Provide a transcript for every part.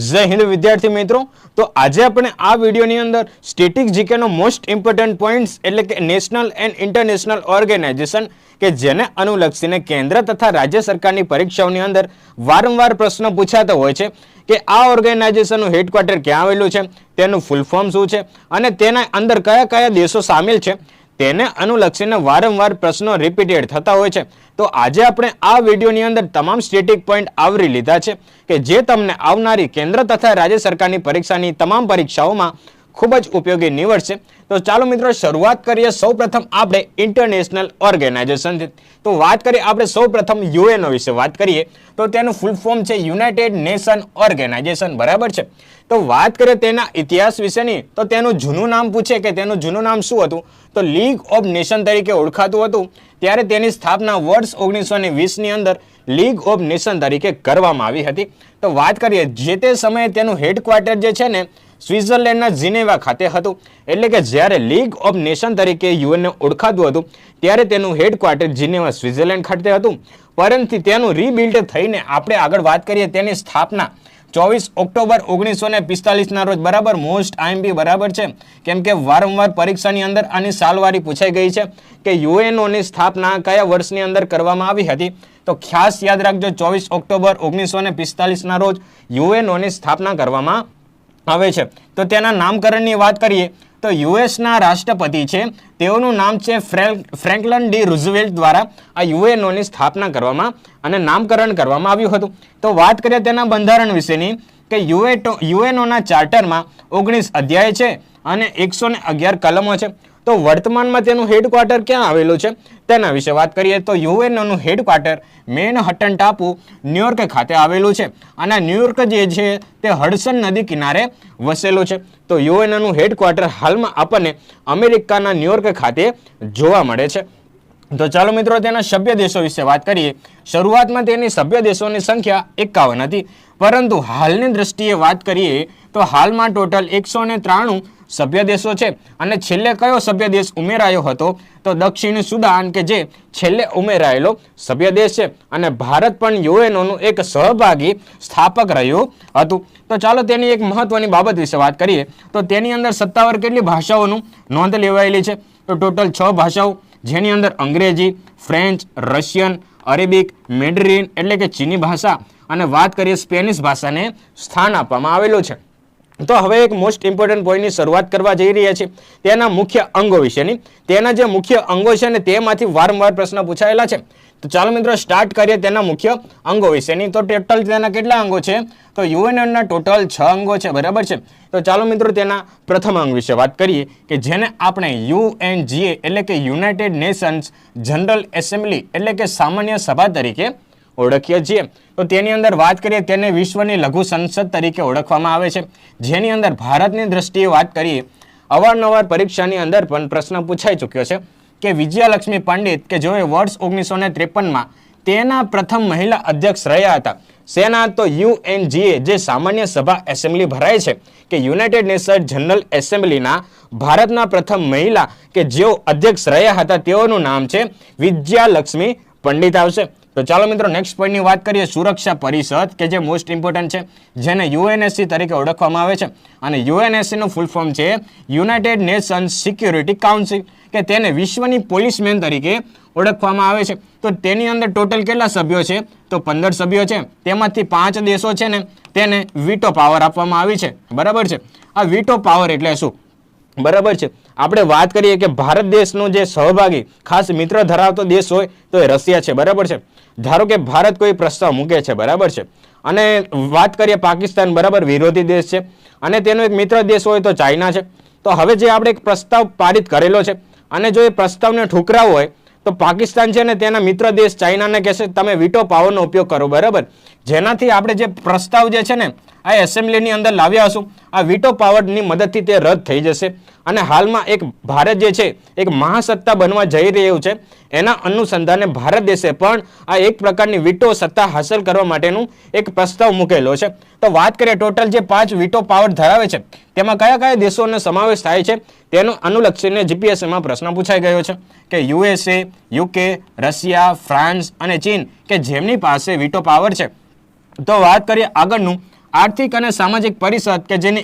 જય હિન્દ વિદ્યાર્થી મિત્રો, તો આજે આપણે આ વિડીયોની અંદર સ્ટેટિક જીકેનો મોસ્ટ ઇમ્પોર્ટન્ટ પોઈન્ટ્સ એટલે કે નેશનલ એન્ડ ઇન્ટરનેશનલ ઓર્ગેનાઇઝેશન કે જેને અનુલક્ષીને કેન્દ્ર તથા રાજ્ય સરકારની પરીક્ષાઓની અંદર વારંવાર પ્રશ્ન પૂછાતો હોય છે કે આ ઓર્ગેનાઇઝેશનનું હેડક્વાર્ટર ક્યાં આવેલું છે, તેનું ફૂલ ફોર્મ શું છે અને તેના અંદર કયા કયા દેશો સામેલ છે, તેને અનુલક્ષીને વારંવાર પ્રશ્નો રિપીટેડ થતા હોય છે. તો આજે આપણે આ વિડીયોની અંદર તમામ સ્ટેટિક પોઈન્ટ આવરી લીધા છે કે જે તમને આવનારી કેન્દ્ર તથા રાજ્ય સરકારની પરીક્ષાની તમામ પરીક્ષાઓમાં ખૂબ જ ઉપયોગી નીવડશે. તો ચાલો મિત્રો શરૂઆત કરીએ. સૌપ્રથમ આપણે ઇન્ટરનેશનલ ઓર્ગેનાઇઝેશન. તો વાત કરીએ આપણે સૌપ્રથમ યુએનઓ વિશે વાત કરીએ તો તેનું ફૂલ ફોર્મ છે યુનાઇટેડ નેશન ઓર્ગેનાઇઝેશન, બરાબર છે. તો વાત કરીએ તેના ઇતિહાસ વિશેની તો તેનું જૂનું નામ પૂછે કે તેનું જૂનું નામ શું હતું તો લીગ ઓફ નેશન તરીકે ઓળખાતું હતું. ત્યારે તેની સ્થાપના વર્ષ 1920ની અંદર લીગ ઓફ નેશન તરીકે કરવામાં આવી હતી. તો વાત કરીએ જે તે સમયે તેનું હેડક્વાર્ટર જે છે ને સ્વિટ્ઝરલેન્ડના જીનેવા ખાતે હતું. એટલે કે જ્યારે લીગ ઓફ નેશન તરીકે યુએનને ઓળખાતું હતું ત્યારે તેનું હેડક્વાર્ટર જીનેવા સ્વિટ્ઝરલેન્ડ ખાતે હતું. પરંતુ તેનું રીબિલ્ડ થઈને આપણે આગળ વાત કરીએ તેની સ્થાપના 24 ઓક્ટોબર 1945ના રોજ, બરાબર. મોસ્ટ આઈએમપી, બરાબર છે, કેમ કે વારંવાર પરીક્ષાની અંદર આની સાલવારી પૂછાઈ ગઈ છે કે યુએનઓની સ્થાપના કયા વર્ષની અંદર કરવામાં આવી હતી. તો ખાસ યાદ રાખજો 24 ઓક્ટોબર 1945ના રોજ યુએનઓની સ્થાપના કરવામાં આવે છે. તો તેના નામકરણની વાત કરીએ તો યુએસના રાષ્ટ્રપતિ છે તેઓનું નામ છે ફ્રેન્કલિન ડી રૂઝવેલ્ટ દ્વારા આ યુએનઓની સ્થાપના કરવામાં અને નામકરણ કરવામાં આવ્યું હતું. તો વાત કરીએ તેના બંધારણ વિશેની કે યુએનઓના ચાર્ટરમાં 19 અધ્યાય છે અને 111 કલમો છે. તો વર્તમાનમાં તેનું હેડક્વાર્ટર ક્યાં આવેલું છે તેના વિશે વાત કરીએ તો યુએનઓનું હેડક્વાર્ટર મેનહટન ટાપુ ન્યુયોર્ક ખાતે આવેલું છે અને ન્યુયોર્ક જે છે તે હડસન નદી કિનારે વસેલું છે. તો યુએનઓનું હેડક્વાર્ટર હાલમાં આપણને અમેરિકાના ન્યુયોર્ક ખાતે જોવા મળે છે. તો ચાલો મિત્રો તેના સભ્ય દેશો વિશે વાત કરીએ. શરૂઆતમાં તેની સભ્ય દેશોની સંખ્યા 51 હતી, પરંતુ હાલની દ્રષ્ટિએ વાત કરીએ તો હાલમાં ટોટલ 193 સભ્ય દેશો છે. અને છેલ્લે કયો સભ્ય દેશ ઉમેરાયો હતો તો દક્ષિણ સુદાન કે જે છેલ્લે ઉમેરાયેલો સભ્ય દેશ છે. અને ભારત પણ યુએનઓનું એક સહભાગી સ્થાપક રહ્યું હતું. તો ચાલો તેની એક મહત્વની બાબત વિશે વાત કરીએ તો તેની અંદર સત્તાવાર કેટલી ભાષાઓનું નોંધ લેવાયેલી છે તો ટોટલ 6 ભાષાઓ, જેની અંદર અંગ્રેજી, ફ્રેન્ચ, રશિયન, અરેબિક, મેન્ડરીન એટલે કે ચીની ભાષા અને વાત કરીએ સ્પેનિશ ભાષાને સ્થાન આપવામાં આવેલું છે. તો હવે એક મોસ્ટ ઇમ્પોર્ટન્ટ પોઈન્ટની શરૂઆત કરવા જઈ રહ્યા છીએ તેના મુખ્ય અંગો વિશેની. તેના જે મુખ્ય અંગો છે ને તેમાંથી વારંવાર પ્રશ્ન પૂછાયેલા છે. તો ચાલો મિત્રો સ્ટાર્ટ કરીએ તેના મુખ્ય અંગો વિશેની. તો ટોટલ તેના કેટલા અંગો છે તો યુએનઓના ટોટલ 6 અંગો છે, બરાબર છે. તો ચાલો મિત્રો તેના પ્રથમ અંગ વિશે વાત કરીએ કે જેને આપણે યુએનજીએ એટલે કે યુનાઇટેડ નેશન્સ જનરલ એસેમ્બલી એટલે કે સામાન્ય સભા તરીકે ઓળખીએ છીએ. તો તેની અંદર વાત કરીએ તેને વિશ્વની લઘુ સંસદ તરીકે ઓળખવામાં આવે છે. જેની અંદર ભારતની દ્રષ્ટિએ વાત કરીએ અવારનવાર પરીક્ષાની અંદર પણ પ્રશ્ન પૂછાઈ ચૂક્યો છે કે વિજયાલક્ષ્મી પંડિત કે જેઓએ વર્ષ 1953માં તેના પ્રથમ મહિલા અધ્યક્ષ રહ્યા હતા. સેના તો યુએનજીએ જે સામાન્ય સભા એસેમ્બલી ભરાય છે કે યુનાઇટેડ નેશન જનરલ એસેમ્બલીના ભારતના પ્રથમ મહિલા કે જેઓ અધ્યક્ષ રહ્યા હતા તેઓનું નામ છે વિજયાલક્ષ્મી પંડિત આવશે. તો ચાલો મિત્રો નેક્સ્ટ પોઈન્ટની વાત કરીએ સુરક્ષા પરિષદ કે જે મોસ્ટ ઇમ્પોર્ટન્ટ છે, જેને યુએનએસસી તરીકે ઓળખવામાં આવે છે. અને યુએનએસસીનું ફૂલ ફોર્મ છે યુનાઇટેડ નેશન્સ સિક્યુરિટી કાઉન્સિલ કે તેને વિશ્વની પોલીસમેન તરીકે ઓળખવામાં આવે છે. તો તેની અંદર ટોટલ કેટલા સભ્યો છે તો 15 સભ્યો છે. તેમાંથી 5 દેશો છે ને તેને વીટો પાવર આપવામાં આવી છે, બરાબર છે. આ વીટો પાવર એટલે શું, બરાબર છે. આપણે વાત કરીએ કે ભારત દેશનો જે સહભાગી ખાસ મિત્ર ધરાવતો દેશ હોય તો એ રશિયા છે, બરાબર છે. ધારો કે ભારત કોઈ પ્રસ્તાવ મૂકે છે, બરાબર છે, અને વાત કરીએ પાકિસ્તાન, બરાબર, વિરોધી દેશ છે, અને તેનો એક મિત્ર દેશ હોય તો ચાઇના છે. તો હવે જે આપણે એક પ્રસ્તાવ પારિત કરેલો છે અને જો એ પ્રસ્તાવને ઠુકરાવો હોય તો પાકિસ્તાન છે ને તેના મિત્ર દેશ ચાઇનાને કહેશે તમે વીટો પાવરનો ઉપયોગ કરો, બરાબર. જેનાથી આપણે જે પ્રસ્તાવ જે છે ને આ એસેમ્બલીની અંદર લાવ્યા હશું આ વીટો પાવરની મદદથી તે રદ થઈ જશે. અને હાલમાં એક ભારત જે છે એક મહાસત્તા બનવા જઈ રહ્યું છે. એના અનુસંધાને ભારત દેશે પણ આ એક પ્રકારની વીટો સત્તા હાંસલ કરવા માટેનું એક પ્રસ્તાવ મૂકેલો છે. તો વાત કરીએ ટોટલ જે 5 વીટો પાવર ધરાવે છે તેમાં કયા કયા દેશોનો સમાવેશ થાય છે તેનું અનુલક્ષીને જીપીએસસીમાં પ્રશ્ન પૂછાઈ ગયો છે કે યુએસએ, યુકે, રશિયા, ફ્રાન્સ અને ચીન કે જેમની પાસે વીટો પાવર છે. તો વાત કરીએ આગળનું આર્થિક અને સામાજિક પરિષદ કે જેને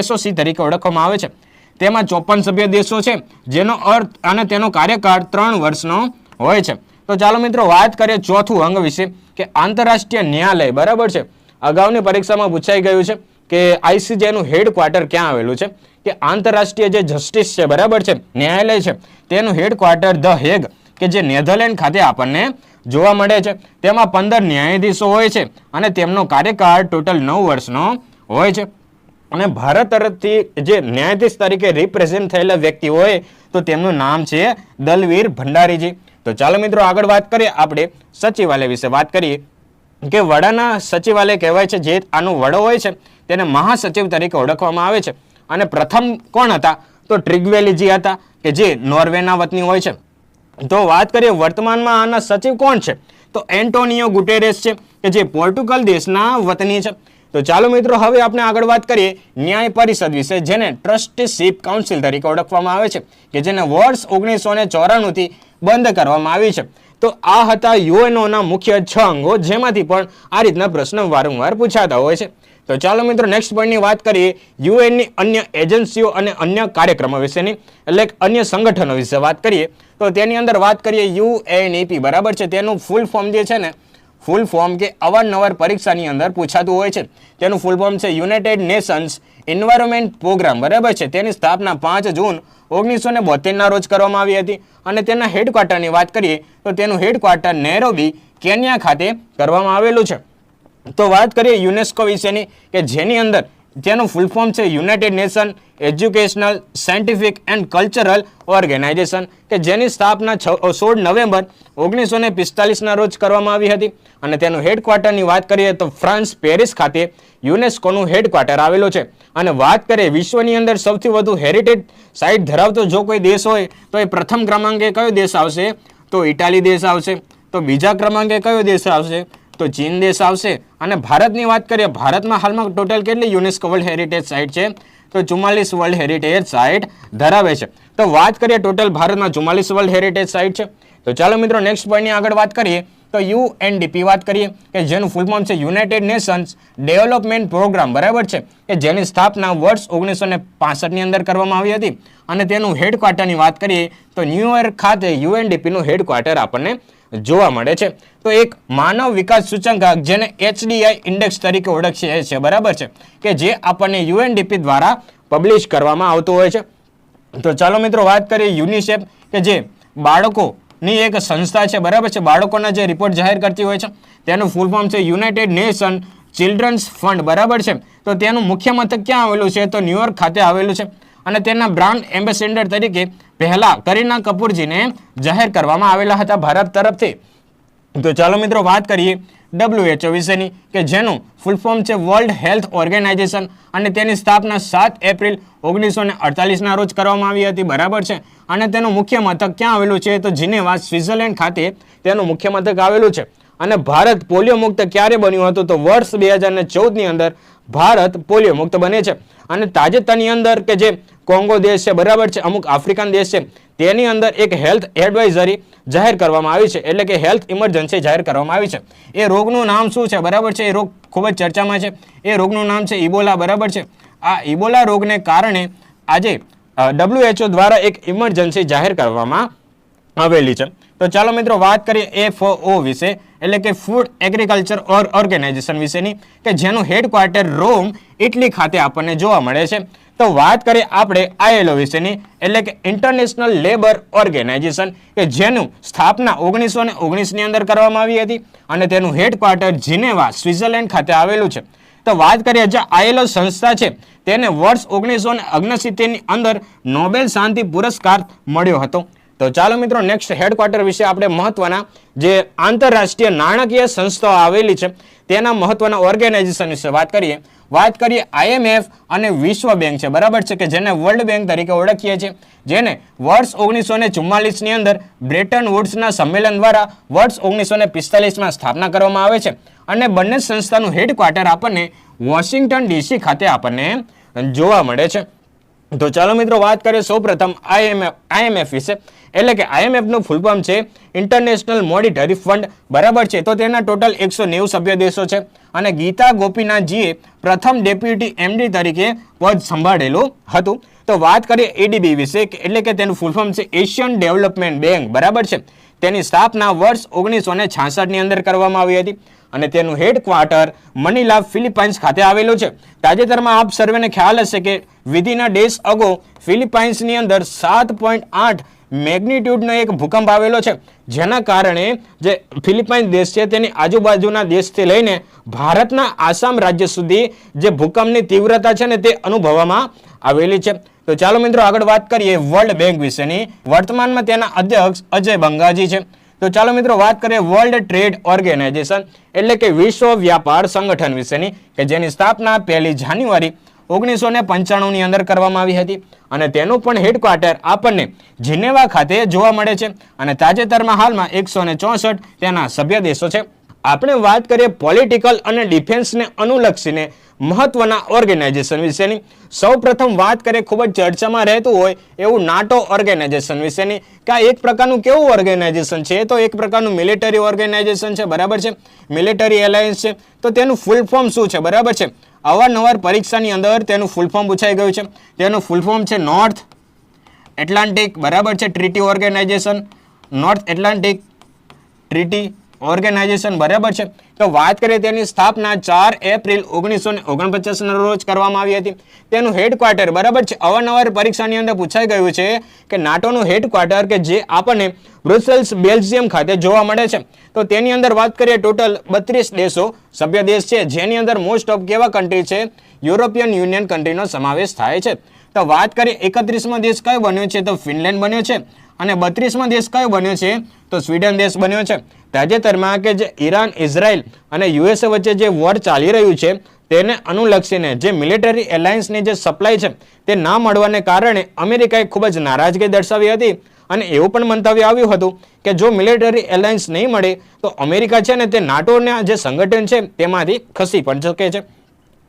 એસઓસી તરીકે ઓળખવામાં આવે છે, તેમાં 54 સભ્ય દેશો છે, જેનો અર્થ અને તેનો કાર્યકાળ 3 વર્ષનો હોય છે. તો ચાલો મિત્રો વાત કરીએ ચોથું અંગ વિશે કે આંતરરાષ્ટ્રીય ન્યાયાલય. બરાબર છે, અગાઉની પરીક્ષામાં પૂછાઈ ગયું છે કે આઈસીજે નું હેડક્વાર્ટર ક્યાં આવેલું છે, કે આંતરરાષ્ટ્રીય જે જસ્ટિસ છે, બરાબર છે, ન્યાયાલય છે, તેનું હેડક્વાર્ટર ધ હેગ કે જે નેધરલેન્ડ ખાતે આપણને જોવા મળે છે. તેમાં 15 ન્યાયાધીશો હોય છે અને તેમનો કાર્યકાળ ટોટલ 9 વર્ષનો હોય છે. અને ભારત તરફથી જે ન્યાયાધીશ તરીકે રિપ્રેઝેન્ટ થયેલા વ્યક્તિ હોય તો તેમનું નામ છે દલવીર ભંડારીજી. તો ચાલો મિત્રો આગળ વાત કરીએ, આપણે સચિવાલય વિશે વાત કરીએ કે વડાના સચિવાલય કહેવાય છે. જે આનો વડો હોય છે તેને મહાસચિવ તરીકે ઓળખવામાં આવે છે. અને પ્રથમ કોણ હતા તો ટ્રિગ્વેલીજી હતા કે જે નોર્વેના વતની હોય છે. તો વાત કરીએ વર્તમાનમાં આના સચિવ કોણ છે તો એન્ટોનિયો ગુટેરેસ છે કે જે પોર્ટુગલ દેશના વતની છે. તો ચાલો મિત્રો હવે આપણે આગળ વાત કરીએ ન્યાય પરિષદ વિશે, જેને ટ્રસ્ટીશીપ કાઉન્સિલ તરીકે ઓળખવામાં આવે છે કે જેને વર્ષ 1994 થી બંધ કરવામાં આવી છે. તો આ હતા યુએનઓના મુખ્ય 6 અંગો, જેમાંથી પણ આ રીતના પ્રશ્ન વારંવાર પૂછાતા હોય છે. તો ચાલો મિત્રો નેક્સ્ટ પોઈન્ટની વાત કરીએ યુએનની અન્ય એજન્સીઓ અને અન્ય કાર્યક્રમો વિશેની, એટલે અન્ય સંગઠનો વિશે વાત કરીએ. તો તેની અંદર વાત કરીએ યુએનઈપી. બરાબર છે, તેનું ફૂલ ફોર્મ જે છે ને, ફૂલ ફોર્મ કે અવારનવાર પરીક્ષાની અંદર પૂછાતું હોય છે, તેનું ફૂલ ફોર્મ છે યુનાઇટેડ નેશન્સ એન્વાયરમેન્ટ પ્રોગ્રામ. બરાબર છે, તેની સ્થાપના 5 જૂન 1972 ના રોજ કરવામાં આવી હતી. અને તેના હેડક્વાર્ટરની વાત કરીએ તો તેનું હેડક્વાર્ટર નૈરોબી કેન્યા ખાતે કરવામાં આવેલું છે. તો વાત કરીએ યુનેસ્કો વિશેની કે જેની અંદર જેનું ફૂલ ફોર્મ છે United Nation Educational Scientific and Cultural Organisation કે જેની સ્થાપના 16 નવેમ્બર 1945 ના રોજ કરવામાં આવી હતી. અને તેનું હેડક્વાર્ટરની વાત કરીએ તો ફ્રાન્સ પેરિસ ખાતે યુનેસ્કોનું હેડક્વાર્ટર આવેલું છે. અને વાત કરીએ વિશ્વની અંદર સૌથી વધુ હેરિટેજ સાઇટ ધરાવતો જો કોઈ દેશ હોય તો એ પ્રથમ ક્રમાંકે કયો દેશ આવશે તો ઇટાલી દેશ આવશે. તો બીજા ક્રમાંકે કયો દેશ આવશે તો ચીન દેશ આવશે. અને ભારતની વાત કરીએ, ભારતમાં હાલમાં ટોટલ કેટલી યુનેસ્કો વર્લ્ડ હેરિટેજ સાઇટ છે તો 44 વર્લ્ડ હેરિટેજ સાઇટ ધરાવે છે. તો વાત કરીએ ટોટલ ભારતમાં 44 વર્લ્ડ હેરિટેજ સાઇટ છે. તો ચાલો મિત્રો નેક્સ્ટ પોઈન્ટની આગળ વાત કરીએ તો યુએનડીપી વાત કરીએ કે જેનું ફૂલ ફોર્મ છે યુનાઇટેડ નેશન્સ ડેવલપમેન્ટ પ્રોગ્રામ. બરાબર છે, કે જેની સ્થાપના વર્ષ 1965 ની અંદર કરવામાં આવી હતી. અને તેનું હેડક્વાર્ટરની વાત કરીએ તો ન્યુયોર્ક ખાતે યુએનડીપીનું હેડક્વાર્ટર આપણને જોવા મળે છે. તો એક માનવ વિકાસ સૂચકાંક જેને HDI ઇન્ડેક્સ તરીકે ઓળખીએ છે. બરાબર છે, કે જે આપણને યુએનડીપી દ્વારા પબ્લિશ કરવામાં આવતું હોય છે. તો ચાલો મિત્રો વાત કરીએ યુનિસેફ કે જે બાળકોની એક સંસ્થા છે. બરાબર છે, બાળકોના જે રિપોર્ટ જાહેર કરતી હોય છે, તેનું ફૂલ ફોર્મ છે યુનાઇટેડ નેશન ચિલ્ડ્રન્સ ફંડ. બરાબર છે, તો તેનું મુખ્ય મથક ક્યાં આવેલું છે તો ન્યુયોર્ક ખાતે આવેલું છે. અને તેના બ્રાન્ડ એમ્બેસેડર તરીકે પહેલા કરીના કપૂરજીને જાહેર કરવામાં આવેલા હતા ભારત તરફથી. તો ચાલો મિત્રો વાત કરીએ WHO વિશેની કે જેનું ફૂલ ફોર્મ છે વર્લ્ડ હેલ્થ ઓર્ગેનાઇઝેશન. અને તેની સ્થાપના 7 એપ્રિલ 1948 ના રોજ કરવામાં આવી હતી. બરાબર છે, અને તેનું મુખ્ય મથક ક્યાં આવેલું છે તો જીનેવા સ્વિટ્ઝરલેન્ડ ખાતે તેનું મુખ્ય મથક આવેલું છે. અને ભારત પોલિયો મુક્ત ક્યારે બન્યું હતું તો વર્ષ 2014 ની અંદર ભારત પોલિયો મુક્ત બને છે. અને તાજેતરની અંદર કે જે કોંગો દેશ છે, બરાબર છે, અમુક આફ્રિકન દેશ છે, તેની અંદર એક હેલ્થ એડવાઇઝરી જાહેર કરવામાં આવી છે, એટલે કે હેલ્થ ઇમરજન્સી જાહેર કરવામાં આવી છે. એ રોગનું નામ શું છે? બરાબર છે, એ રોગ ખૂબ જ ચર્ચામાં છે. એ રોગનું નામ છે ઇબોલા. બરાબર છે, આ ઇબોલા રોગને કારણે આજે WHO દ્વારા એક ઇમરજન્સી જાહેર કરવામાં આવેલી છે. તો ચાલો મિત્રો વાત કરીએ FAO વિશે, એટલે કે ફૂડ એગ્રીકલ્ચર ઓર્ગેનાઇઝેશન વિશેની કે જેનું હેડક્વાર્ટર રોમ ઇટલી ખાતે આપણને જોવા મળે છે. તો વાત કરીએ આપણે ILO વિશેની, એટલે કે ઇન્ટરનેશનલ લેબર ઓર્ગેનાઇઝેશન કે જેનું સ્થાપના 1919 ની અંદર કરવામાં આવી હતી. અને તેનું હેડક્વાર્ટર જીનેવા સ્વિટ્ઝરલેન્ડ ખાતે આવેલું છે. તો વાત કરીએ જે ILO સંસ્થા છે તેને વર્ષ 1969 ની અંદર નોબેલ શાંતિ પુરસ્કાર મળ્યો હતો. તો ચાલો મિત્રો નેક્સ્ટ હેડક્વાર્ટર વિશે આપણે મહત્વના જે આંતરરાષ્ટ્રીય નાણાકીય સંસ્થાઓ આવેલી છે તેના મહત્વના ઓર્ગેનાઇઝેશન વિશે વાત કરીએ. IMF અને વિશ્વ બેંક છે. બરાબર છે, કે જેને વર્લ્ડ બેંક તરીકે ઓળખીએ છીએ, જેને વર્ષ 1944 ની અંદર બ્રેટન વુડ્સના સંમેલન દ્વારા વર્ષ 1945 માં સ્થાપના કરવામાં આવે છે. અને બંને સંસ્થાનું હેડક્વાર્ટર આપણને વોશિંગ્ટન DC ખાતે આપણને જોવા મળે છે. તો ચાલો મિત્રો વાત કરીએ સૌપ્રથમ IMF વિશે, એટલે કે IMF નું ફૂલ ફોર્મ છે ઇન્ટરનેશનલ મોનિટરી ફંડ, બરાબર છે. તો તેના ટોટલ 190 સભ્ય દેશો છે અને ગીતા ગોપીનાથજીએ પ્રથમ ડેપ્યુટી MD તરીકે પદ સંભાળેલું હતું. તો વાત કરીએ ADB વિશે, એટલે કે તેનું ફૂલ ફોર્મ છે એશિયન ડેવલપમેન્ટ બેંક, બરાબર છે. તેની સ્થાપના વર્ષ 1966 ની અંદર કરવામાં આવી હતી અને તેનું હેડક્વાર્ટર મનીલા, ફિલિપાઇન્સ ખાતે આવેલું છે. તાજેતરમાં આપ સર્વેને ખ્યાલ હશે કે વિધિન અ ડેઝ અગો ફિલિપાઇન્સની અંદર 7.8 મેગ્નિટ્યુડનો એક ભૂકંપ આવેલો છે, જેના કારણે જે ફિલિપાઇન્સ દેશ છે તેની આજુબાજુના દેશથી લઈને ભારતના આસામ રાજ્ય સુધી જે ભૂકંપની તીવ્રતા છે ને તે અનુભવવામાં આવેલી છે. તો ચાલો મિત્રો આગળ વાત કરીએ વર્લ્ડ બેંક વિશેની. વર્તમાનમાં તેના અધ્યક્ષ અજય બંગાજી છે. તો ચાલો મિત્રો વાત કરીએ વર્લ્ડ ટ્રેડ ઓર્ગેનાઇઝેશન, એટલે કે વિશ્વ વ્યાપાર સંગઠન વિશેની, કે જેની સ્થાપના 1 જાન્યુઆરી 1995 ની અંદર કરવામાં આવી હતી અને તેનું પણ હેડક્વાર્ટર આપણને જીનેવા ખાતે જોવા મળે છે અને તાજેતરમાં હાલમાં 164 તેના સભ્ય દેશો છે. આપણે વાત કરીએ પોલિટિકલ અને ડિફેન્સને અનુલક્ષીને મહત્વના ઓર્ગેનાઇઝેશન વિશેની. સૌપ્રથમ વાત કરીએ ખૂબ જ ચર્ચામાં રહેતું હોય એવું નાટો ઓર્ગેનાઇઝેશન વિશેની, કે આ એક પ્રકારનું કેવું ઓર્ગેનાઇઝેશન છે? તો એક પ્રકારનું મિલિટરી ઓર્ગેનાઇઝેશન છે, બરાબર છે, મિલિટરી એલાયન્સ છે. તો તેનું ફૂલ ફોર્મ શું છે, બરાબર છે? અવારનવાર પરીક્ષાની અંદર તેનું ફૂલ ફોર્મ પૂછાઈ ગયું છે. તેનું ફૂલ ફોર્મ છે નોર્થ એટલાન્ટિક, બરાબર છે, treaty organisation, north Atlantic treaty organisation, બરાબર છે. તો વાત કરીએ તેની સ્થાપના 4 એપ્રિલ 1949 ના રોજ કરવામાં આવી હતી. તેનું હેડક્વાર્ટર, બરાબર છે, અવારનવાર પરીક્ષાની અંદર પૂછાઈ ગયું છે કે નાટોનું હેડક્વાર્ટર કે જે આપણને બ્રુસેલ્સ, બેલ્જિયમ ખાતે જોવા મળે છે. તો તેની અંદર વાત કરીએ ટોટલ 32 દેશો સભ્ય દેશ છે, જેની અંદર મોસ્ટ ઓફ કેવા કન્ટ્રી છે? યુરોપિયન યુનિયન કન્ટ્રીનો સમાવેશ થાય છે. તો વાત કરીએ 31મો દેશ કયો બન્યો છે? તો ફિનલેન્ડ બન્યો છે અને 32મો દેશ કયો બન્યો છે? તો સ્વીડન દેશ બન્યો છે. તાજેતરમાં કે જે ઈરાન, ઇઝરાયલ અને USA વચ્ચે જે વોર ચાલી રહ્યું છે તેને અનુલક્ષીને જે મિલિટરી એલાયન્સની જે સપ્લાય છે તે ના મળવાને કારણે અમેરિકાએ ખૂબ જ નારાજગી દર્શાવી હતી અને એવું પણ મંતવ્ય આવ્યું હતું કે જો મિલિટરી એલાયન્સ નહીં મળે તો અમેરિકા છે ને તે નાટોના જે સંગઠન છે તેમાંથી ખસી પણ શકે છે.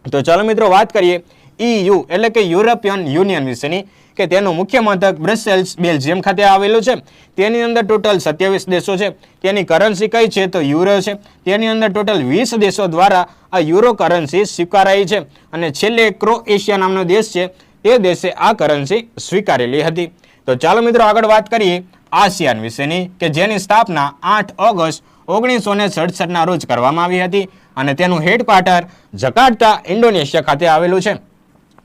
તો ચાલો મિત્રો વાત કરીએ EU એટલે કે યુરોપિયન યુનિયન વિશેની, કે તેનું મુખ્ય મથક બ્રસેલ્સ, બેલ્જિયમ ખાતે આવેલું છે. તેની અંદર ટોટલ 27 દેશો છે. તેની કરન્સી કઈ છે? તો યુરો છે. તેની અંદર ટોટલ 20 દેશો દ્વારા આ યુરો કરન્સી સ્વીકારાઈ છે અને છેલ્લે ક્રોએશિયા નામનો દેશ છે તે દેશે આ કરન્સી સ્વીકારેલી હતી. તો ચાલો મિત્રો આગળ વાત કરીએ આસિયાન વિશેની, કે જેની સ્થાપના 8 ઓગસ્ટ 1967 ના રોજ કરવામાં આવી હતી અને તેનું હેડક્વાર્ટર જકાર્તા, ઇન્ડોનેશિયા ખાતે આવેલું છે.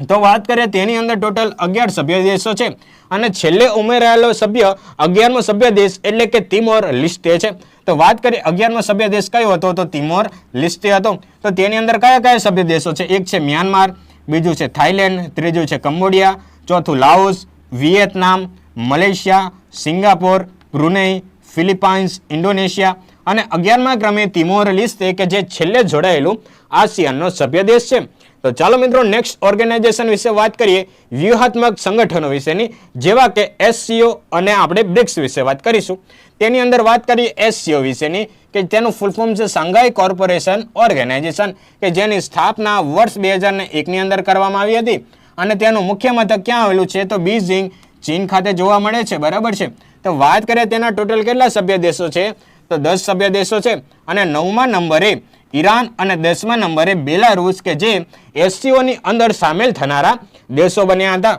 તો વાત કરીએ તેની અંદર ટોટલ 11 સભ્ય દેશો છે અને છેલ્લે ઉમેરાયેલો સભ્ય 11મો સભ્ય દેશ એટલે કે તિમોર લેસ્ટે છે. તો વાત કરીએ 11મો સભ્ય દેશ કયો હતો? તો તિમોર લેસ્ટે હતો. તો તેની અંદર કયા કયા સભ્ય દેશો છે? એક છે મ્યાનમાર, બીજું છે થાઈલેન્ડ, ત્રીજું છે કંબોડિયા, ચોથું Laos, Vietnam, Malaysia, Singapore, Brunei, Philippines, Indonesia અને 11મા ક્રમે તિમોર લેસ્ટે, કે જે છેલ્લે જોડાયેલું આસિયાનનો સભ્ય દેશ છે. તો ચાલો મિત્રો નેક્સ્ટ ઓર્ગેનાઇઝેશન વિશે વાત કરીએ વ્યૂહાત્મક સંગઠનો વિશેની, જેવા કે SCO અને આપણે બ્રિક્સ વિશે વાત કરીશું. તેની અંદર વાત કરીએ SCO વિશેની, કે તેનું ફૂલ ફોર્મ છે શાંઘાઈ કોર્પોરેશન ઓર્ગેનાઇઝેશન, કે જેની સ્થાપના વર્ષ 2001 ની અંદર કરવામાં આવી હતી અને તેનું મુખ્ય મથક ક્યાં આવેલું છે? તો બીજિંગ, ચીન ખાતે જોવા મળે છે, બરાબર છે. તો વાત કરીએ તેના ટોટલ કેટલા સભ્ય દેશો છે? તો 10 સભ્ય દેશો છે અને 9મા નંબરે ઈરાન અને 10મા નંબરે બેલારુસ, કે જે SCO ની અંદર સામેલ થનારા દેશો બન્યા હતા.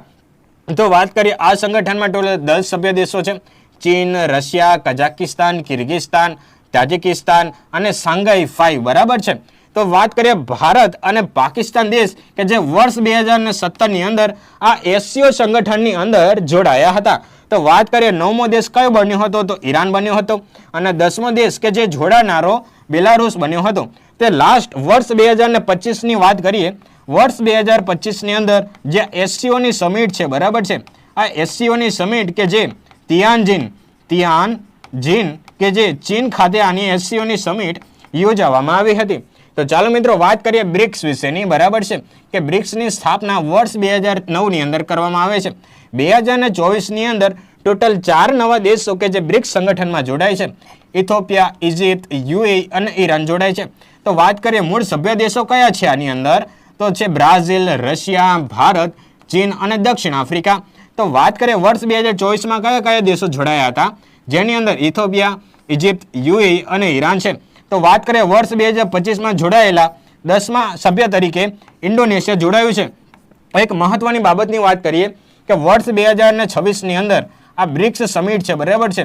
તો વાત કરીએ આ સંગઠનમાં ટોટલ 10 સભ્ય દેશો છે: ચીન, રશિયા, કઝાકિસ્તાન, કિર્ગિસ્તાન, તાજિકિસ્તાન અને શાંઘાઈ 5, બરાબર છે. તો વાત કરીએ ભારત અને પાકિસ્તાન દેશ, કે જે વર્ષ 2017 ની અંદર આ SCO સંગઠનની અંદર જોડાયા હતા. તો વાત કરીએ 9મો દેશ કયો બન્યો હતો? તો ઈરાન બન્યો હતો અને 10મો દેશ કે જે જોડાનારો બેલારુસ બન્યો હતો. તે લાસ્ટ વર્ષ 2025 ની વાત કરીએ, વર્ષ 2025 ની અંદર જે SCO ની સમિટ છે, બરાબર છે, આ SCO ની સમિટ કે જે તિયાનજિન કે જે ચીન ખાતે આની SCO ની સમિટ યોજવામાં આવી હતી. તો ચાલો મિત્રો વાત કરીએ બ્રિક્સ વિશેની, બરાબર છે, કે બ્રિક્સની સ્થાપના વર્ષ 2009 ની અંદર કરવામાં આવે છે. 2024 ની અંદર ટોટલ 4 નવા દેશો કે જે બ્રિક્સ સંગઠનમાં જોડાય છે: ઇથોપિયા, ઇજિપ્ત, UAE અને ઈરાન જોડાય છે. તો વાત કરીએ મૂળ સભ્ય દેશો કયા છે આની અંદર? તો છે બ્રાઝિલ, રશિયા, ભારત, ચીન અને દક્ષિણ આફ્રિકા. તો વાત કરીએ વર્ષ 2024માં કયા કયા દેશો જોડાયા હતા, જેની અંદર ઇથોપિયા, ઇજિપ્ત, યુએઈ અને ઈરાન છે. તો વાત કરીએ વર્ષ 2025માં જોડાયેલા 10મા સભ્ય તરીકે ઇન્ડોનેશિયા જોડાયું છે. એક મહત્વની બાબતની વાત કરીએ કે વર્ષ 2026ની અંદર આ બ્રિક્સ સમિટ છે, બરાબર છે.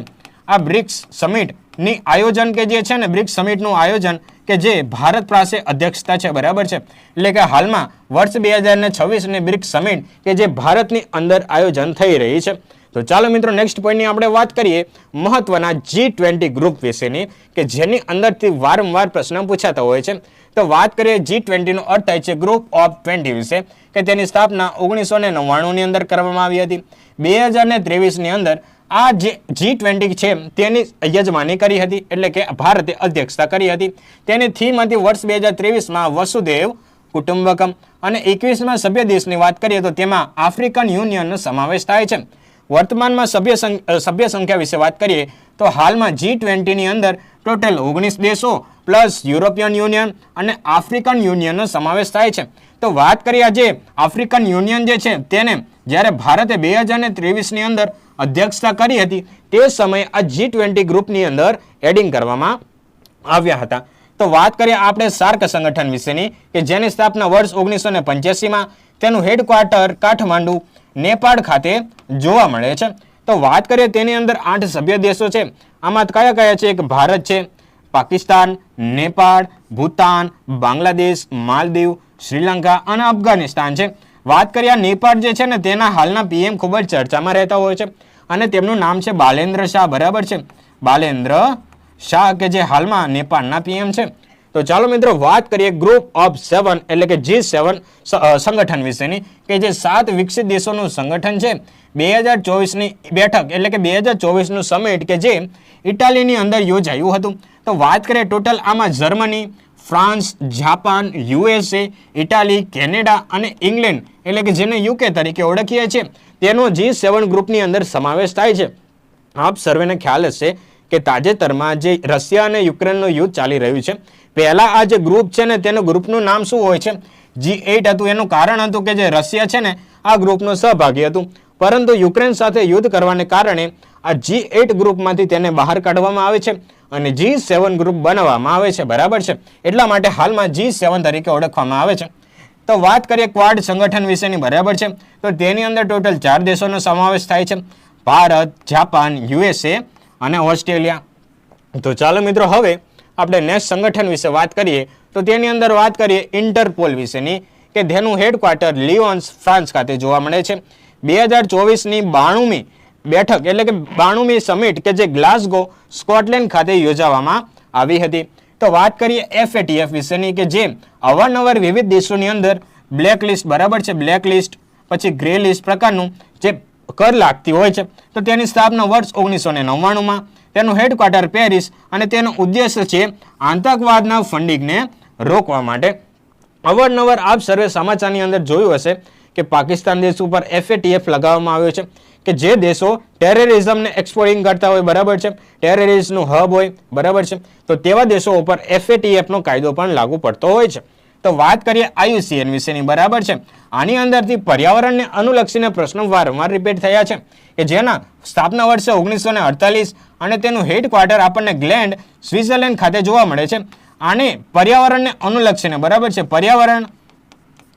આ બ્રિક્સ સમિટની આયોજન કે જે છે ને, બ્રિક્સ સમિટનું આયોજન કે જે ભારત પાસે અધ્યક્ષતા છે, બરાબર છે. એટલે કે હાલમાં વર્ષ 2026ની બ્રિક્સ સમિટ કે જે ભારતની અંદર આયોજન થઈ રહી છે. તો ચાલો મિત્રો નેક્સ્ટ પોઈન્ટની આપણે વાત કરીએ મહત્વના G20 ગ્રુપ વિશેની, કે જેની અંદરથી વારંવાર પ્રશ્ન પૂછાતા હોય છે. તો વાત કરીએ G20 નો અર્થ થાય છે ગ્રુપ ઓફ 20 વિશે, કે તેની સ્થાપના 1999ની અંદર કરવામાં આવી હતી. 2023ની અંદર આ જે G20 છે તેની યજમાની કરી હતી, એટલે કે ભારતે અધ્યક્ષતા કરી હતી. તેની થીમ હતી વર્ષ 2023માં વસુદેવ કુટુંબકમ, અને 21મા સભ્ય દેશની વાત કરીએ તો તેમાં આફ્રિકન યુનિયનનો સમાવેશ થાય છે. વર્તમાનમાં સભ્ય સંખ્યા વિશે વાત કરીએ તો હાલમાં G20ની અંદર ટોટલ 19 દેશો પ્લસ યુરોપિયન યુનિયન અને આફ્રિકન યુનિયનનો સમાવેશ થાય છે. તો વાત કરીએ આજે આફ્રિકન યુનિયન જે છે તેને જ્યારે ભારતે 2023ની અંદર અધ્યક્ષતા કરી હતી તે સમયે આ G20 ગ્રુપની અંદર એડિંગ કરવામાં આવ્યા હતા. તો વાત કરીએ આપણે સાર્ક સંગઠન વિશેની, કે જેની સ્થાપના વર્ષ 1985માં તેનું હેડક્વાર્ટર કાઠમાંડુ નેપાળ ખાતે જોવા મળે છે. તો વાત કરીએ તેની અંદર 8 સભ્ય દેશો છે. આમાં કયા કયા છે? એક ભારત છે, પાકિસ્તાન, નેપાળ, ભૂતાન, બાંગ્લાદેશ, માલદીવ, શ્રીલંકા અને અફઘાનિસ્તાન છે. વાત કરીએ આ નેપાળ જે છે ને તેના હાલના પીએમ ખૂબ જ ચર્ચામાં રહેતા હોય છે અને તેમનું નામ છે બાલેન્દ્ર શાહ, બરાબર છે. બાલેન્દ્ર શાહ કે જે હાલમાં નેપાળના પીએમ છે. તો ચાલો મિત્રો વાત કરીએ ગ્રુપ ઓફ 7 એટલે કે G7 સંગઠન વિશેની, કે જે 7 વિકસિત દેશોનું સંગઠન છે. 2024ની બેઠક એટલે કે 2024નું સમિટ કે જે ઇટાલીની અંદર યોજાયું હતું. તો વાત કરીએ ટોટલ આમાં Germany, France, Japan, USA, Italy, Canada અને ઇંગ્લેન્ડ એટલે કે જેને UK તરીકે ઓળખીએ છીએ તેનો G7 ગ્રુપની અંદર સમાવેશ થાય છે. આપ સર્વેને ખ્યાલ હશે કે તાજેતરમાં જે રશિયા અને યુક્રેનનું યુદ્ધ ચાલી રહ્યું છે, પહેલા આ જે ગ્રુપ છે ને તેનું ગ્રુપનું નામ શું હોય છે? G8 હતું. એનું કારણ હતું કે જે રશિયા છે ને આ ગ્રુપનો સહભાગી હતું, પરંતુ યુક્રેન સાથે યુદ્ધ કરવાને કારણે આ G8 ગ્રુપમાંથી તેને બહાર કાઢવામાં આવે છે અને G7 ગ્રુપ બનાવવામાં આવે છે, બરાબર છે. એટલા માટે હાલમાં G7 તરીકે ઓળખવામાં આવે છે. તો વાત કરીએ ક્વાડ સંગઠન વિશેની, બરાબર છે. તો તેની અંદર ટોટલ 4 દેશોનો સમાવેશ થાય છે, ભારત, જાપાન, USA અને ઓસ્ટ્રેલિયા. તો ચાલો મિત્રો હવે આપણે નેક્સ્ટ સંગઠન વિશે વાત કરીએ તો તેની અંદર વાત કરીએ ઇન્ટરપોલ વિશેની, કે તેનું હેડક્વાર્ટર લિયોન્સ ફ્રાન્સ ખાતે જોવા મળે છે. 2024ની 92મી બેઠક એટલે કે 92મી સમિટ કે જે ગ્લાસગો સ્કોટલેન્ડ ખાતે યોજવામાં આવી હતી. તો વાત કરીએ FATF વિશેની, કે જે અવારનવાર વિવિધ દેશોની અંદર બ્લેક લિસ્ટ, બરાબર છે, બ્લેક લિસ્ટ પછી ગ્રે લિસ્ટ પ્રકારનું જે કર લાગતી હોય છે. તો તેની સ્થાપના વર્ષ 1999માં, તેનું હેડક્વાર્ટર પેરિસ અને તેનો ઉદ્દેશ્ય છે આતંકવાદના ફંડિંગને રોકવા માટે. અવારનવાર આપ સર્વે સમાચારની અંદર જોયું હશે કે પાકિસ્તાન દેશ ઉપર FATF લગાવવામાં આવ્યો છે, કે જે દેશો ટેરરિઝમને એક્સપોર્ટિંગ કરતા હોય, બરાબર છે, ટેરરિઝમનું હબ હોય, બરાબર છે, તો તેવા દેશો ઉપર FATFનો કાયદો પણ લાગુ પડતો હોય છે. તો વાત કરીએ IUCN વિશેની, બરાબર છે. આની અંદરથી પર્યાવરણને અનુલક્ષીને પ્રશ્નો વારંવાર રિપીટ થયા છે, કે જેના સ્થાપના વર્ષે 1948 અને તેનું હેડક્વાર્ટર આપણને ગ્લેન્ડ સ્વિટ્ઝરલેન્ડ ખાતે જોવા મળે છે. આને પર્યાવરણને અનુલક્ષીને, બરાબર છે, પર્યાવરણ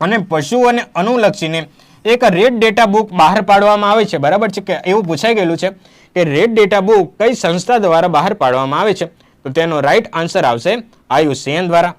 અને પશુઓને અનુલક્ષીને એક રેડ ડેટા બુક બહાર પાડવામાં આવે છે, બરાબર છે. કે એવું પૂછાઈ ગયેલું છે કે રેડ ડેટા બુક કઈ સંસ્થા દ્વારા બહાર પાડવામાં આવે છે? તો તેનો રાઈટ આન્સર આવશે IUCN દ્વારા.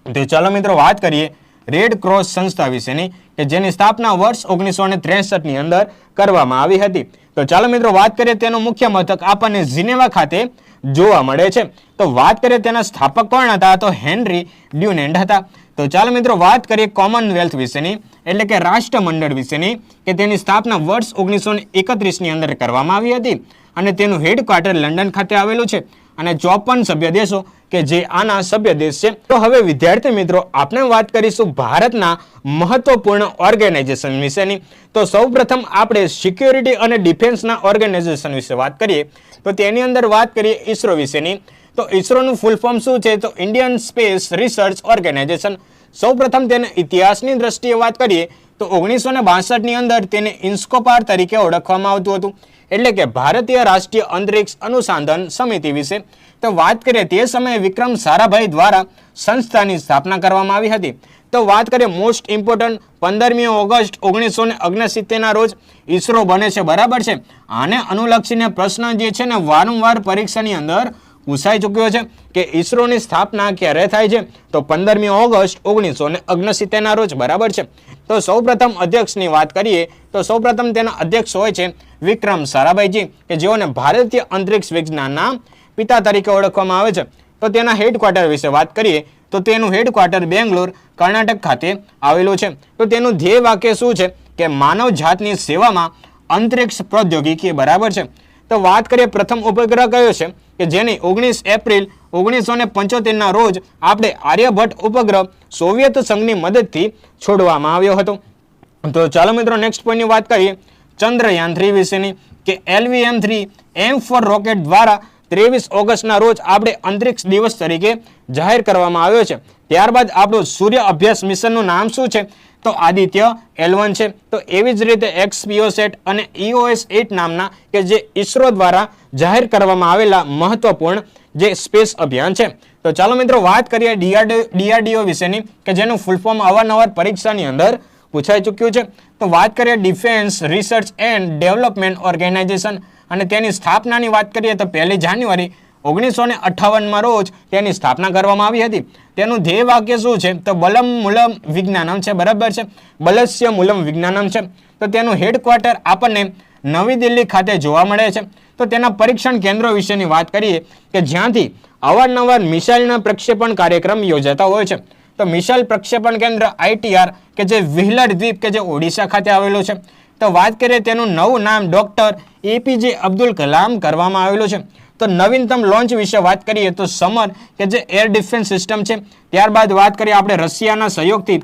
તો ચાલો મિત્રો વાત કરીએ રેડ ક્રોસ સંસ્થા વિશેની, કે જેની સ્થાપના વર્ષ 1963ની અંદર કરવામાં આવી હતી. તો ચાલો મિત્રો વાત કરીએ તેનું મુખ્ય મથક આપણને જીનેવા ખાતે જોવા મળે છે. તો વાત કરીએ તેના સ્થાપક કોણ હતા? તો હેનરી ડ્યુનેન્ટ હતા. તો ચાલો મિત્રો વાત કરીએ કોમનવેલ્થ વિશેની એટલે કે રાષ્ટ્રમંડળ વિશેની, કે તેની સ્થાપના વર્ષ 1931ની અંદર કરવામાં આવી હતી અને તેનું હેડક્વાર્ટર લંડન ખાતે આવેલું છે અને 54 સભ્ય દેશો કે જે આના સભ્ય દેશ છે. તો હવે વિદ્યાર્થી મિત્રો આપણે વાત કરીશું ભારતના મહત્વપૂર્ણ ઓર્ગેનાઇઝેશન વિશેની. તો સૌપ્રથમ આપણે સિક્યોરિટી અને ડિફેન્સના ઓર્ગેનાઇઝેશન વિશે વાત કરીએ તો તેની અંદર વાત કરીએ ISRO વિશેની. તો ISROનું ફૂલ ફોર્મ શું છે? તો ઇન્ડિયન સ્પેસ રિસર્ચ ઓર્ગેનાઇઝેશન. સૌપ્રથમ તેને ઇતિહાસની દ્રષ્ટિએ વાત કરીએ તો 1962 ની અંદર તેને ઇન્સ્કોપાર તરીકે ઓળખવામાં આવતું હતું, એટલે કે ભારતીય રાષ્ટ્રીય અંતરિક્ષ અનુસંધાન સમિતિ વિશે તો વાત કરીએ તે સમયે વિક્રમ સારાભાઈ દ્વારા સંસ્થાની સ્થાપના કરવામાં આવી હતી. તો વાત કરીએ મોસ્ટ ઇમ્પોર્ટન્ટ 15મી ઓગસ્ટ 1969 ના રોજ ઈસરો બને છે, બરાબર છે. આને અનુલક્ષીને પ્રશ્ન જે છે ને વારંવાર પરીક્ષાની અંદર પૂછાઈ ચૂક્યો છે કે ઈસરોની સ્થાપના ક્યારે થાય છે, તો 15મી ઓગસ્ટ 1969 ના રોજ, બરાબર છે. તો સૌપ્રથમ અધ્યક્ષની વાત કરીએ તો સૌપ્રથમ તેના અધ્યક્ષ હોય છે વિક્રમ સારાભાઈજી, કે જેઓને ભારતીય અંતરિક્ષ વિજ્ઞાનના પિતા તરીકે ઓળખવામાં આવે છે. તો તેના હેડક્વાર્ટર વિશે વાત કરીએ તો તેનું હેડક્વાર્ટર બેંગ્લોર કર્ણાટક ખાતે આવેલું છે. તો તેનું ધ્યેય વાક્ય શું છે કે માનવ જાતની સેવામાં અંતરિક્ષ પ્રૌદ્યોગિકી, બરાબર છે. તો વાત કરીએ પ્રથમ ઉપગ્રહ કયો છે કે જેની 19 એપ્રિલ 1975 ના રોજ આપણે આર્યભટ્ટ ઉપગ્રહ સોવિયત સંઘની મદદથી છોડવામાં આવ્યો હતો. તો ચાલો મિત્રો નેક્સ્ટ પોઈન્ટની વાત કરીએ ચંદ્રયાન 3 વિશેની, કે LVM-3 M4 રોકેટ દ્વારા 23 ઓગસ્ટના રોજ આપણે અંતરિક્ષ દિવસ તરીકે જાહેર કરવામાં આવ્યો છે. ત્યારબાદ આપણું સૂર્ય અભ્યાસ મિશનનું નામ શું છે, તો આદિત્ય L1 છે. તો એવી જ રીતે XPOSat અને EOS-8 નામના કે જે ઈસરો દ્વારા જાહેર કરવામાં આવેલા મહત્વપૂર્ણ જે સ્પેસ અભિયાન છે. તો ચાલો મિત્રો વાત કરીએ DRDO વિશેની, કે જેનું ફૂલ ફોર્મ અવારનવાર પરીક્ષાની અંદર પૂછાઈ ચૂક્યું છે. તો વાત કરીએ defence research and development organisation, અને તેની સ્થાપનાની વાત કરીએ તો 1 જાન્યુઆરી 1958માં રોજ તેની સ્થાપના કરવામાં આવી હતી. તેનું ધ્યેય વાક્ય શું છે, તો બલમ મૂલમ વિજ્ઞાનમ છે, બરાબર છે. બલસ્ય મૂલમ વિજ્ઞાનમ છે. તો તેનું હેડક્વાર્ટર આપણને નવી દિલ્હી ખાતે જોવા મળે છે. તો તેના પરીક્ષણ કેન્દ્રો વિશેની વાત કરીએ કે જ્યાંથી અવારનવાર મિસાઇલના પ્રક્ષેપણ કાર્યક્રમ યોજાતા હોય છે. તો મિસાઇલ પ્રક્ષેપણ કેન્દ્ર ITR કે જે વ્હીલર દ્વીપ કે જે ઓડિશા ખાતે આવેલું છે. તો વાત કરીએ તેનું નવું નામ ડોક્ટર APJ અબ્દુલ કલામ કરવામાં આવેલું છે. તો નવીનતમ લોન્ચ વિશે વાત કરીએ તો સમર કે જે એર ડિફેન્સ સિસ્ટમ છે. ત્યારબાદ વાત કરીએ આપણે રશિયાના સહયોગથી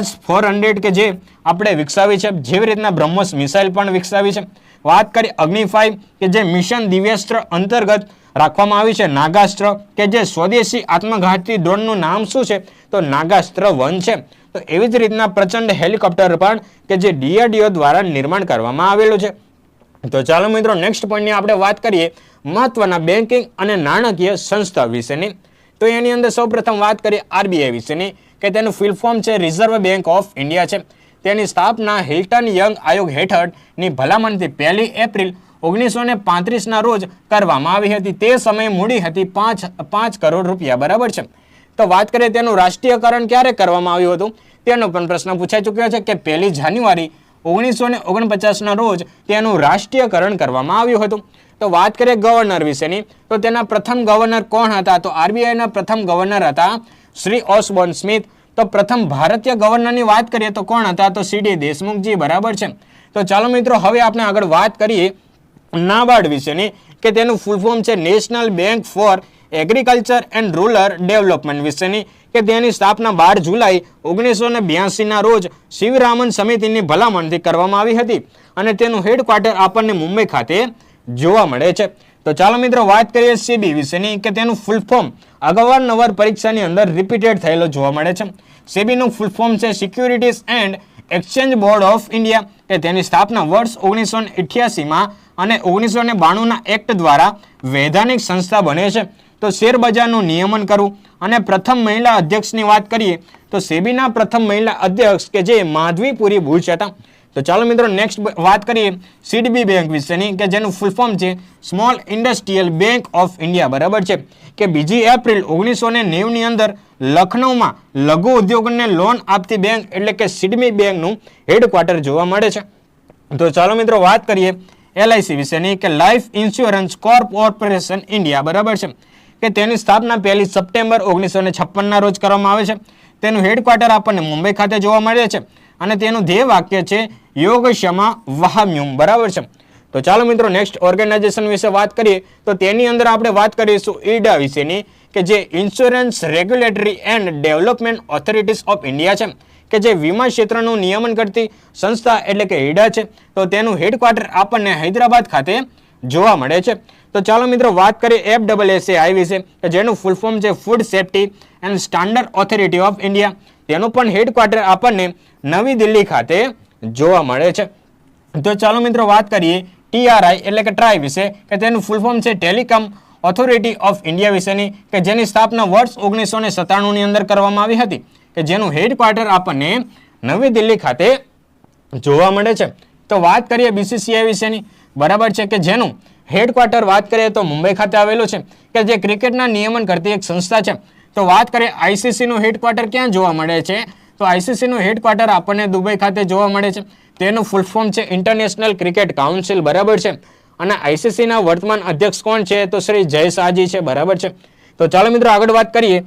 S-400 કે જે આપણે વિકસાવી છે, જેવી રીતના બ્રહ્મોસ મિસાઇલ પણ વિકસાવી છે. વાત કરીએ અગ્નિ 5 કે જે મિશન દિવ્યાસ્ત્ર અંતર્ગત રાખવામાં આવી છે. નાગાસ્ત્ર કે જે સ્વદેશી આત્મઘાતી ડ્રોનનું નામ શું છે, તો નાગાસ્ત્ર 1 છે. તો એવી જ રીતના પ્રચંડ હેલિકોપ્ટર પણ કે જે DRDO દ્વારા નિર્માણ કરવામાં આવેલું છે. તો ચાલો મિત્રો નેક્સ્ટ પોઈન્ટની આપણે વાત કરીએ મહત્વના બેન્કિંગ અને નાણાકીય સંસ્થા વિશેની. તો એની અંદર સૌપ્રથમ વાત કરીએ RBI વિશેની, કે તેનું ફૂલ ફોર્મ છે રિઝર્વ બેંક ઓફ ઇન્ડિયા છે. તેની સ્થાપના હિલ્ટન યંગ આયોગ હેઠળની ભલામણથી 1 એપ્રિલ 1935 ના રોજ કરવામાં આવી હતી. તે સમયે મૂડી હતી 5 કરોડ રૂપિયા, બરાબર છે. તો વાત કરીએ તેનું રાષ્ટ્રીયકરણ ક્યારે કરવામાં આવ્યું હતું, તેનો પણ પ્રશ્ન પૂછાઈ ચૂક્યો છે કે 1 જાન્યુઆરી 1949 ના રોજ તેનું રાષ્ટ્રીયકરણ કરવામાં આવ્યું હતું. તો વાત કરીએ ગવર્નર વિશેની, તો તેના પ્રથમ ગવર્નર કોણ હતા, તો RBIના પ્રથમ ગવર્નર હતા શ્રી ઓસબોર્ન સ્મિથ. તો પ્રથમ ભારતીય ગવર્નરની વાત કરીએ તો કોણ હતા, તો CD દેશમુખજી, બરાબર છે. તો ચાલો મિત્રો હવે આપણે આગળ વાત કરીએ નાબાર્ડ વિશેની, કે તેનું ફૂલ ફોર્મ છે national bank four agriculture and rural development વિશેની, કે તેની સ્થાપના 12 જુલાઈ 1982 ના રોજ શિવરામન સમિતિની ભલામણથી કરવામાં આવી હતી, અને તેનું હેડક્વાર્ટર આપણને મુંબઈ ખાતે જોવા મળે છે. તો ચાલો મિત્રો વાત કરીએ SEBI વિશેની, કે તેનું ફૂલ ફોર્મ અવારનવાર પરીક્ષાની અંદર રિપીટેડ થયેલો જોવા મળે છે. SEBIનું ફૂલ ફોર્મ છે securities and exchange board of India, કે તેની સ્થાપના વર્ષ 1988માં અને 1992ના એક્ટ દ્વારા વૈધાનિક સંસ્થા બને છે. તો શેર બજારનું નિયમન કરવું, અને પ્રથમ મહિલા અધ્યક્ષની વાત કરીએ તો SEBIના પ્રથમ મહિલા અધ્યક્ષ કે જે માધવીપુરી બુચ હતા. તો ચાલો મિત્રો નેક્સ્ટ વાત કરીએ સિડબી બેંક વિશેની, કે જેનું ફૂલ ફોર્મ છે small industrial bank of India, બરાબર છે. કે 2 એપ્રિલ 1990ની અંદર લખનૌમાં લઘુ ઉદ્યોગને લોન આપતી બેંક એટલે કે સિડબી બેંકનું હેડક્વાર્ટર જોવા મળે છે. તો ચાલો મિત્રો વાત કરીએ LIC વિશેની, કે લાઈફ ઇન્સ્યોરન્સ કોર્પોરેશન ઇન્ડિયા, બરાબર છે. કે તેની સ્થાપના 1 સપ્ટેમ્બર 1956 ના રોજ કરવામાં આવે છે. તેનું હેડક્વાર્ટર આપણને મુંબઈ ખાતે જોવા મળે છે, અને તેનું ધ્યેય વાક્ય છે યોગક્ષમા વહામ્યુમ, બરાબર છે. તો ચાલો મિત્રો નેક્સ્ટ ઓર્ગેનાઇઝેશન વિશે વાત કરીએ તો તેની અંદર આપણે વાત કરીશું IRDA વિશેની, કે જે insurance regulatory and development authorities of India છે, કે જે વીમા ક્ષેત્રનું નિયમન કરતી સંસ્થા એટલે કે IRDA છે. તો તેનું હેડક્વાર્ટર આપણને હૈદરાબાદ ખાતે જોવા મળે છે. તો ચાલો મિત્રો વાત કરીએ FSSAI વિશે, કે જેનું ફૂલ ફોર્મ છે food safety and standard authority of India, તેનું પણ હેડક્વાર્ટર આપણને નવી દિલ્હી ખાતે જોવા મળે છે. તો ચાલો મિત્રો વાત કરીએ TRI એટલે કે ટ્રાય વિશે, કે તેનું ફૂલ ફોર્મ છે ટેલિકોમ ઓથોરિટી ઓફ ઇન્ડિયા વિશેની, કે જેની સ્થાપના વર્ષ 1997 ની અંદર કરવામાં આવી હતી, કે જેનું હેડક્વાર્ટર આપણને નવી દિલ્હી ખાતે જોવા મળે છે. તો વાત કરીએ BCCI વિશેની, બરાબર છે, કે જેનું હેડક્વાર્ટર વાત કરીએ તો મુંબઈ ખાતે આવેલું છે, કે જે ક્રિકેટના નિયમન કરતી એક સંસ્થા છે. તો વાત કરીએ ICC નું હેડક્વાર્ટર ક્યાં જોવા મળે છે, તો ICC નું હેડક્વાર્ટર આપણને દુબઈ ખાતે જોવા મળે છે. તેનું ફૂલ ફોર્મ છે ઇન્ટરનેશનલ ક્રિકેટ કાઉન્સિલ, બરાબર છે. અને ICC ના વર્તમાન અધ્યક્ષ કોણ છે, તો શ્રી જય શાહજી છે, બરાબર છે. તો ચાલો મિત્રો આગળ વાત કરીએ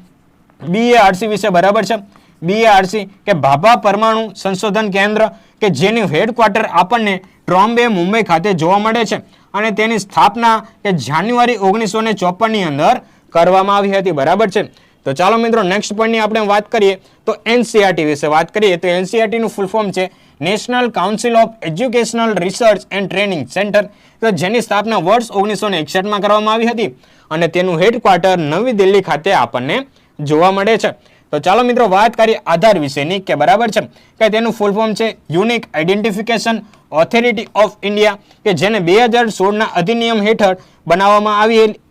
BARC વિશે, બરાબર છે. BARC કે ભાભા પરમાણુ સંશોધન કેન્દ્ર, કે જેની હેડક્વાર્ટર આપણને ટ્રોમ્બે મુંબઈ ખાતે જોવા મળે છે, અને તેની સ્થાપના કે જાન્યુઆરી 1954 ની અંદર કરવામાં આવી હતી, બરાબર છે. તો ચાલો મિત્રો નેક્સ્ટ પોઈન્ટની આપણે વાત કરીએ તો NCERT વિશે વાત કરીએ. તો NCERT નું ફૂલ ફોર્મ છે national council of educational research and training centre, તો જેની સ્થાપના વર્ષ 1961 માં કરવામાં આવી હતી, અને તેનું હેડક્વાર્ટર નવી દિલ્હી ખાતે આપણને જોવા મળે છે. તો ચાલો મિત્રો વાત કરીએ આધાર વિશેની, કે બરાબર છે, કે તેનું ફૂલ ફોર્મ છે unique identification authority of India, કે જેને 2016 ના અધિનિયમ હેઠળ બનાવવામાં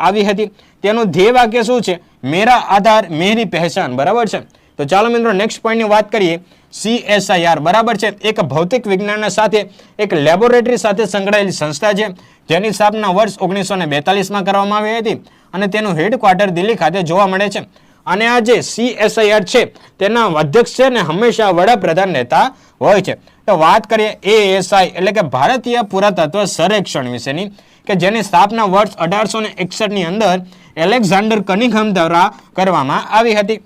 આવી હતી. તેનું ધ્યેય વાક્ય શું છે, મેરા આધાર મેરી પહેચાન, બરાબર છે. તો ચાલો મિત્રો નેક્સ્ટ પોઈન્ટની વાત કરીએ CSIR, બરાબર છે, એક ભૌતિક વિજ્ઞાનના સાથે એક લેબોરેટરી સાથે સંકળાયેલી સંસ્થા છે, જેની સ્થાપના વર્ષ 1942 માં કરવામાં આવી હતી, અને તેનું હેડક્વાર્ટર દિલ્હી ખાતે જોવા મળે છે. અને આ જે CSIR છે તેના અધ્યક્ષ છે ને હંમેશા વડાપ્રધાન રહેતા હોય છે. તો વાત કરીએ ASI એટલે કે ભારતીય પુરાતત્વ સર્વેક્ષણ વિશેની, કે જેની સ્થાપના વર્ષ 1861 ની અંદર એલેક્ઝાન્ડર કનિંઘમ દ્વારા કરવામાં આવી હતી.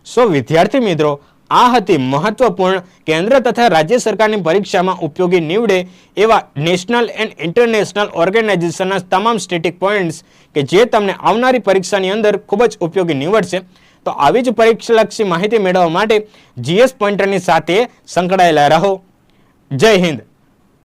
સો વિદ્યાર્થી મિત્રો, આ હતી મહત્વપૂર્ણ કેન્દ્ર તથા રાજ્ય સરકારની પરીક્ષામાં ઉપયોગી નીવડે એવા નેશનલ એન્ડ ઇન્ટરનેશનલ ઓર્ગેનાઇઝેશનના તમામ સ્ટેટિક પોઈન્ટ્સ, કે જે તમને આવનારી પરીક્ષાની અંદર ખૂબ જ ઉપયોગી નીવડશે. તો આવી જ પરીક્ષાલક્ષી માહિતી મેળવવા માટે GS પોઈન્ટરની સાથે સંકળાયેલા રહો. જય હિન્દ.